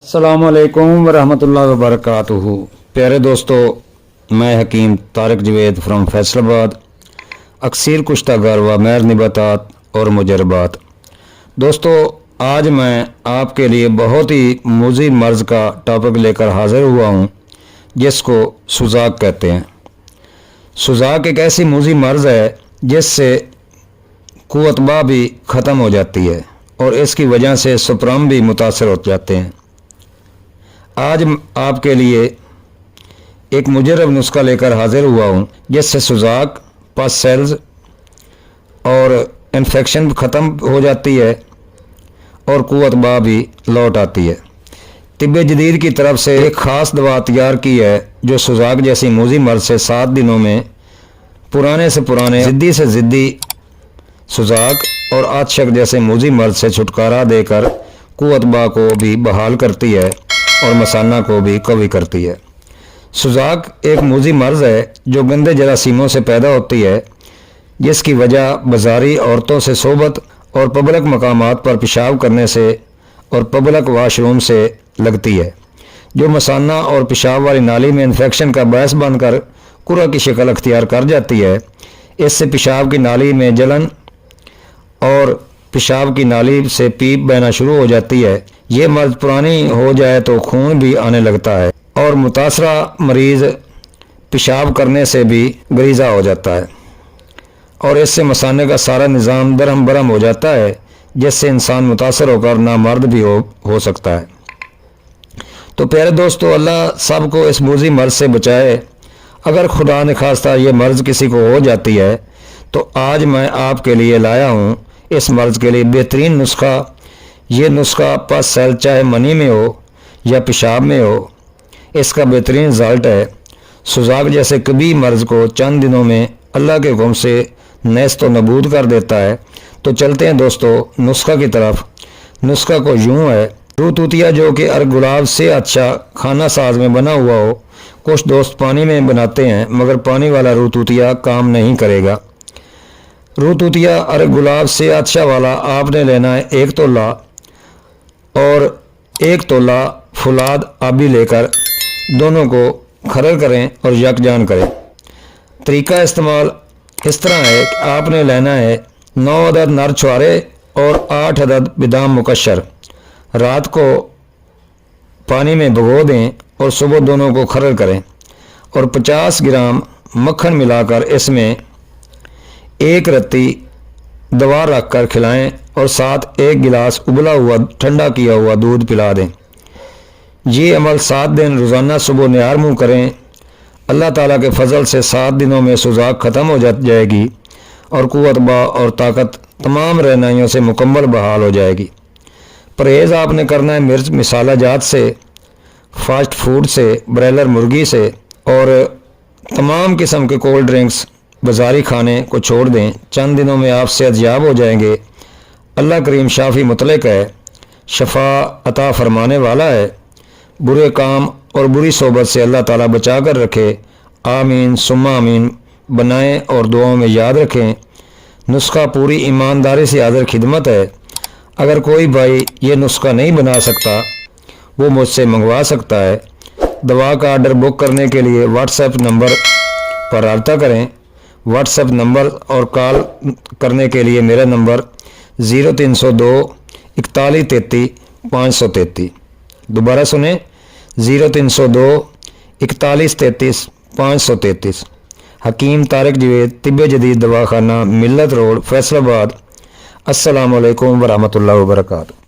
अस्सलामुअलैकुम वरहमतुल्लाहि वबरकातुहू। प्यारे दोस्तों, मैं हकीम तारिक जवेद फ्रॉम फैसलाबाद, अक्सीर कुश्तागर व मैर निबातात और मुजरबात। दोस्तों, आज मैं आपके लिए बहुत ही मुज़ी मर्ज़ का टॉपिक लेकर हाज़िर हुआ हूँ, जिसको सुजाक कहते हैं। सुजाक एक ऐसी मुज़ी मर्ज़ है जिससे कुव्वत भी ख़त्म हो जाती है और इसकी वजह से सुपरम भी मुतासर हो जाते हैं। आज आपके लिए एक मुजरब नुस्खा लेकर हाजिर हुआ हूँ, जिससे सुजाक, पस सेल्स और इन्फेक्शन ख़त्म हो जाती है और कुव्वत भी लौट आती है। तिब्बे जदीद की तरफ से एक ख़ास दवा तैयार की है जो सुजाक जैसी मुज़ी मर्ज़ से 7 दिनों में पुराने से पुराने, ज़िद्दी से ज़िद्दी सुजाक और आतशक जैसे मुज़ी मर्ज़ से छुटकारा देकर कुव्वत को भी बहाल करती है और मसाना को भी कवी करती है। सुजाक एक मुज़ी मर्ज़ है जो गंदे जरासीमों से पैदा होती है, जिसकी वजह बाज़ारी औरतों से सोबत और पब्लिक मकामात पर पेशाब करने से और पब्लिक वाशरूम से लगती है, जो मसाना और पेशाब वाली नाली में इन्फेक्शन का बायस बनकर कुरा की शक्ल अख्तियार कर जाती है। इससे पेशाब की नाली में जलन और पेशाब की नाली से पीप बहना शुरू हो जाती है। ये मर्ज पुरानी हो जाए तो खून भी आने लगता है और मुतासरा मरीज़ पेशाब करने से भी गरीज़ा हो जाता है और इससे मसाने का सारा निज़ाम दरहम बरहम हो जाता है, जिससे इंसान मुतासर होकर नामर्द भी हो सकता है। तो प्यारे दोस्तों, अल्लाह सब को इस मुज़ी मर्ज़ से बचाए। अगर खुदा न खास्ता ये मर्ज़ किसी को हो जाती है तो आज मैं आपके लिए लाया हूँ इस मर्ज़ के लिए बेहतरीन नुस्खा। ये नुस्खा पस सेल चाहे मनी में हो या पेशाब में हो, इसका बेहतरीन रिज़ल्ट है। सुजाक जैसे कभी मर्ज़ को चंद दिनों में अल्लाह के हुक्म से नेस्त व नबूद कर देता है। तो चलते हैं दोस्तों नुस्खा की तरफ। नुस्खा को यूँ है, रू तूतिया जो कि अर्ग गुलाब से अच्छा खाना साज में बना हुआ हो। कुछ दोस्त पानी में बनाते हैं, मगर पानी वाला रू तूतिया काम नहीं करेगा। रू तूतिया अर्ग गुलाब से अच्छा वाला आपने लेना है 1 तोला और 1 तोला फुलाद आबी लेकर दोनों को खरल करें और यकजान करें। तरीका इस्तेमाल इस तरह है कि आपने लेना है 9 अदद नर छुआरे और 8 अदद बादाम मुकशर। रात को पानी में भिगो दें और सुबह दोनों को खरल करें और 50 ग्राम मक्खन मिलाकर इसमें 1 रत्ती दवा रखकर खिलाएं और साथ 1 गिलास उबला हुआ ठंडा किया हुआ दूध पिला दें। ये अमल 7 दिन रोज़ाना सुबह निहार मुँह करें। अल्लाह ताला के फजल से 7 दिनों में सुजाक ख़त्म हो जाएगी और कुव्वत और ताकत तमाम रहनुमाइयों से मुकम्मल बहाल हो जाएगी। परहेज़ आपने करना है मिर्च मसाला जात से, फास्ट फूड से, ब्रॉयलर मुर्गी से और तमाम किस्म के कोल्ड ड्रिंक्स, बाज़ारी खाने को छोड़ दें। चंद दिनों में आप सेहतयाब हो जाएंगे। अल्लाह करीम शाफी मुतलक है, शफा अता फरमाने वाला है। बुरे काम और बुरी सोबत से अल्लाह ताला बचा कर रखे। आमीन सुम्मा आमीन। बनाएं और दुआओं में याद रखें। नुस्खा पूरी ईमानदारी से हाज़िर खिदमत है। अगर कोई भाई ये नुस्खा नहीं बना सकता, वो मुझसे मंगवा सकता है। दवा का आर्डर बुक करने के लिए व्हाट्सएप नंबर पर रब्ता करें। व्हाट्सएप नंबर और कॉल करने के लिए मेरा नंबर 0302 41 33 533। दोबारा सुने, 0302 41 33 533। हकीम तारिक जवेद, तिब्बे जदीद दवाखाना, मिल्लत रोड, फैसलाबाद। अस्सलामु अलैकुम वरहमतुल्लाहि वबरकातुहू।